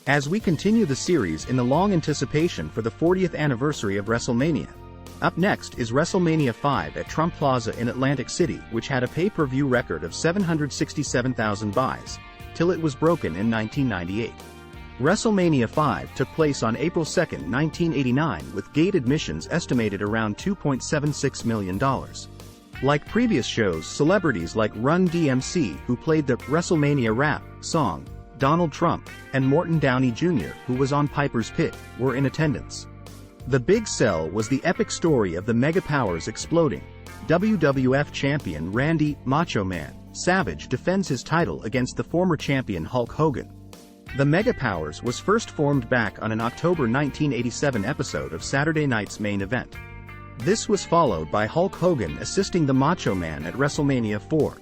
as we continue the series in the long anticipation for the 40th anniversary of WrestleMania. Up next is WrestleMania 5 at Trump Plaza in Atlantic City, which had a pay-per-view record of 767,000 buys, till it was broken in 1998. WrestleMania 5 took place on April 2, 1989, with gate admissions estimated around $2.76 million. Like previous shows, celebrities like Run-DMC, who played the Wrestlemania Rap song, Donald Trump, and Morton Downey Jr., who was on Piper's Pit, were in attendance. The big sell was the epic story of the mega powers exploding. WWF Champion Randy, Macho Man, Savage defends his title against the former champion Hulk Hogan. The Mega Powers was first formed back on an October 1987 episode of Saturday Night's Main Event. This was followed by Hulk Hogan assisting the Macho Man at WrestleMania 4.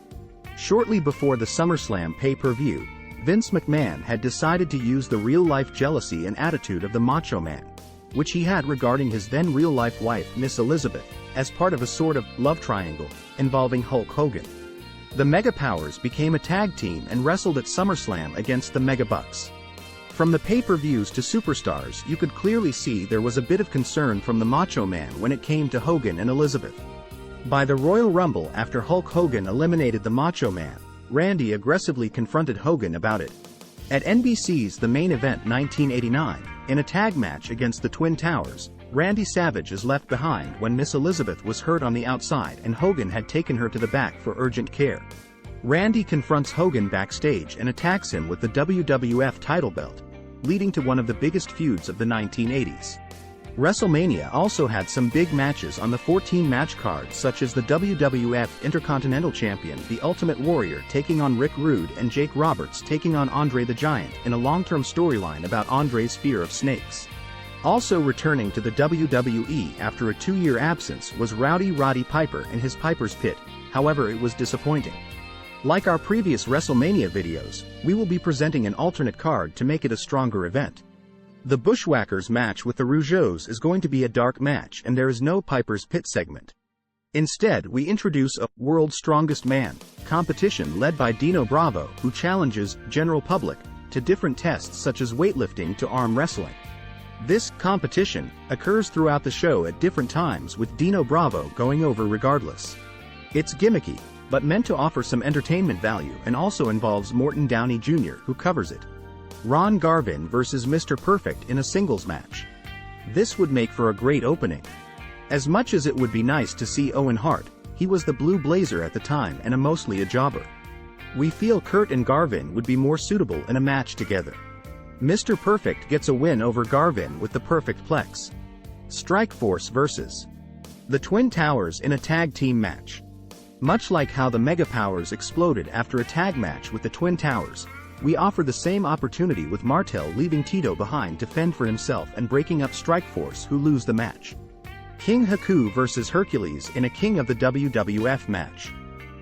Shortly before the SummerSlam pay-per-view, Vince McMahon had decided to use the real-life jealousy and attitude of the Macho Man, which he had regarding his then real-life wife Miss Elizabeth, as part of a sort of love triangle involving Hulk Hogan. The Mega Powers became a tag team and wrestled at SummerSlam against the Mega Bucks. From the pay-per-views to superstars, you could clearly see there was a bit of concern from the Macho Man when it came to Hogan and Elizabeth. By the Royal Rumble, after Hulk Hogan eliminated the Macho Man, Randy aggressively confronted Hogan about it. At NBC's The Main Event 1989, in a tag match against the Twin Towers, Randy Savage is left behind when Miss Elizabeth was hurt on the outside and Hogan had taken her to the back for urgent care. Randy confronts Hogan backstage and attacks him with the WWF title belt, leading to one of the biggest feuds of the 1980s. WrestleMania also had some big matches on the 14-match card, such as the WWF Intercontinental Champion The Ultimate Warrior taking on Rick Rude and Jake Roberts taking on Andre the Giant in a long-term storyline about Andre's fear of snakes. Also returning to the WWE after a 2-year absence was Rowdy Roddy Piper in his Piper's Pit, however it was disappointing. Like our previous WrestleMania videos, we will be presenting an alternate card to make it a stronger event. The Bushwhackers match with the Rougeaus is going to be a dark match and there is no Piper's Pit segment. Instead, we introduce a World's Strongest Man competition led by Dino Bravo, who challenges general public to different tests such as weightlifting to arm wrestling. This competition occurs throughout the show at different times, with Dino Bravo going over regardless. It's gimmicky, but meant to offer some entertainment value, and also involves Morton Downey Jr., who covers it. Ron Garvin versus Mr. Perfect in a singles match. This would make for a great opening. As much as it would be nice to see Owen Hart, he was the Blue Blazer at the time and mostly a jobber. We feel Kurt and Garvin would be more suitable in a match together. Mr. Perfect gets a win over Garvin with the Perfect Plex. Strikeforce versus the Twin Towers in a tag team match. Much like how the Mega Powers exploded after a tag match with the Twin Towers, we offer the same opportunity with Martel leaving Tito behind to fend for himself and breaking up Strikeforce, who lose the match. King Haku versus Hercules in a King of the WWF match.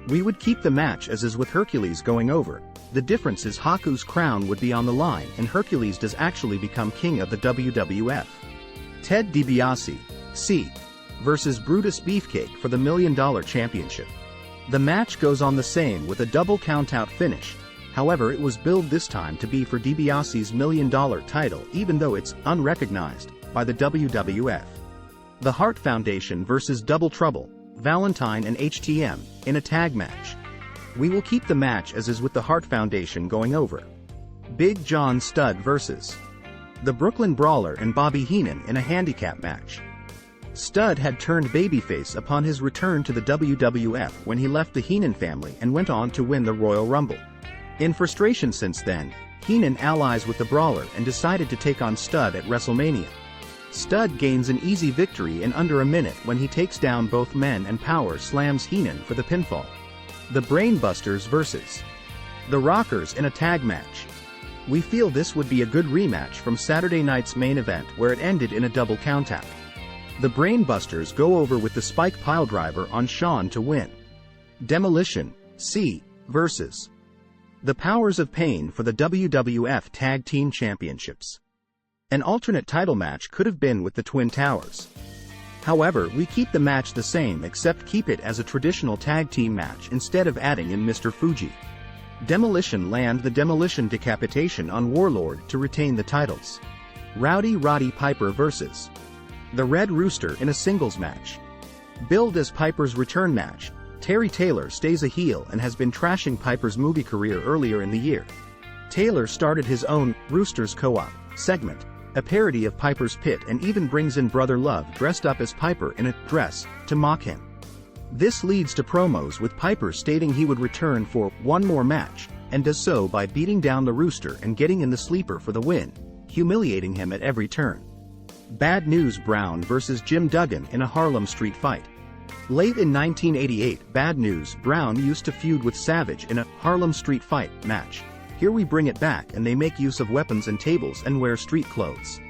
We would keep the match as is with Hercules going over. The difference is Haku's crown would be on the line and Hercules does actually become king of the WWF. Ted DiBiase, C. versus Brutus Beefcake for the $1 Million Championship. The match goes on the same with a double countout finish, however it was billed this time to be for DiBiase's $1 Million title even though it's unrecognized by the WWF. The Hart Foundation versus Double Trouble, Valentine and HTM, in a tag match. We will keep the match as is with the Hart Foundation going over. Big John Studd versus the Brooklyn Brawler and Bobby Heenan in a handicap match. Studd had turned babyface upon his return to the WWF when he left the Heenan family and went on to win the Royal Rumble. In frustration since then, Heenan allies with the Brawler and decided to take on Studd at WrestleMania. Studd gains an easy victory in under a minute when he takes down both men and power slams Heenan for the pinfall. The Brainbusters versus the Rockers in a tag match. We feel this would be a good rematch from Saturday night's Main Event where it ended in a double countout. The Brainbusters go over with the Spike Piledriver on Shawn to win. Demolition, C. versus the Powers of Pain for the WWF Tag Team Championships. An alternate title match could have been with the Twin Towers. However, we keep the match the same except keep it as a traditional tag team match instead of adding in Mr. Fuji. Demolition land the Demolition decapitation on Warlord to retain the titles. Rowdy Roddy Piper vs. the Red Rooster in a singles match. Billed as Piper's return match, Terry Taylor stays a heel and has been trashing Piper's movie career earlier in the year. Taylor started his own Roosters Co-op segment, a parody of Piper's Pit, and even brings in Brother Love dressed up as Piper in a dress to mock him. This leads to promos with Piper stating he would return for one more match, and does so by beating down the Rooster and getting in the sleeper for the win, humiliating him at every turn. Bad News Brown vs. Jim Duggan in a Harlem Street fight. Late in 1988, Bad News Brown used to feud with Savage in a Harlem Street fight match. Here we bring it back and they make use of weapons and tables and wear street clothes.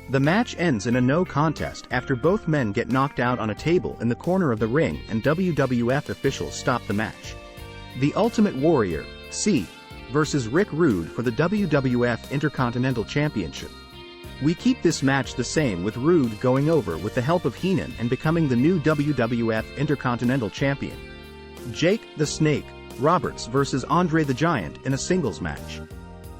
The match ends in a no contest after both men get knocked out on a table in the corner of the ring and WWF officials stop the match. The Ultimate Warrior, C, versus Rick Rude for the WWF Intercontinental Championship. We keep this match the same, with Rude going over with the help of Heenan and becoming the new WWF Intercontinental Champion. Jake the Snake Roberts vs. Andre the Giant in a singles match.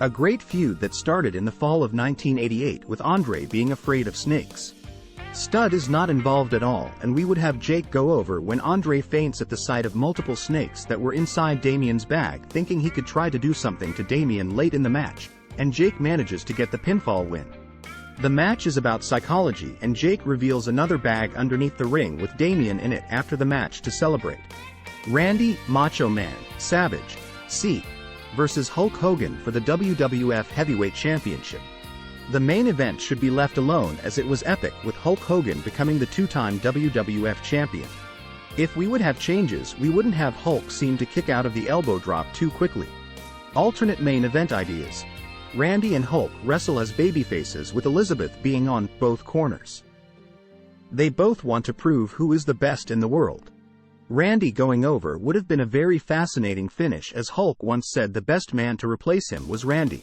A great feud that started in the fall of 1988 with Andre being afraid of snakes. Stud is not involved at all, and we would have Jake go over when Andre faints at the sight of multiple snakes that were inside Damien's bag, thinking he could try to do something to Damien late in the match, and Jake manages to get the pinfall win. The match is about psychology, and Jake reveals another bag underneath the ring with Damien in it after the match to celebrate. Randy Macho Man Savage C versus Hulk Hogan for the WWF Heavyweight Championship. The main event should be left alone as it was epic, with Hulk Hogan becoming the two-time WWF Champion. If we would have changes, we wouldn't have Hulk seem to kick out of the elbow drop too quickly. Alternate main event ideas. Randy and Hulk wrestle as babyfaces with Elizabeth being on both corners. They both want to prove who is the best in the world. Randy going over would have been a very fascinating finish, as Hulk once said the best man to replace him was Randy.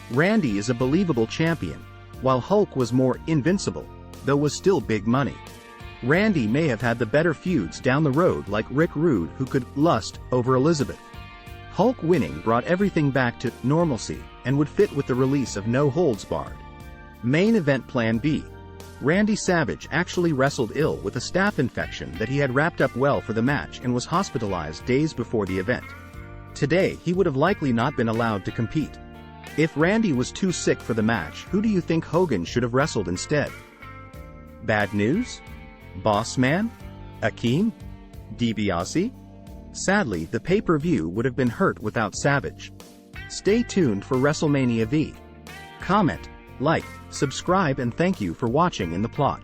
Randy is a believable champion, while Hulk was more invincible, though was still big money. Randy may have had the better feuds down the road, like Rick Rude, who could lust over Elizabeth. Hulk winning brought everything back to normalcy, and would fit with the release of No Holds Barred. Main event plan B. Randy Savage actually wrestled ill with a staph infection that he had wrapped up well for the match and was hospitalized days before the event. Today he would have likely not been allowed to compete. If Randy was too sick for the match, who do you think Hogan should have wrestled instead? Bad News? Boss Man? Akeem? DiBiase? Sadly, the pay-per-view would have been hurt without Savage. Stay tuned for WrestleManiaV. Comment, like, subscribe, and thank you for watching In the Plot.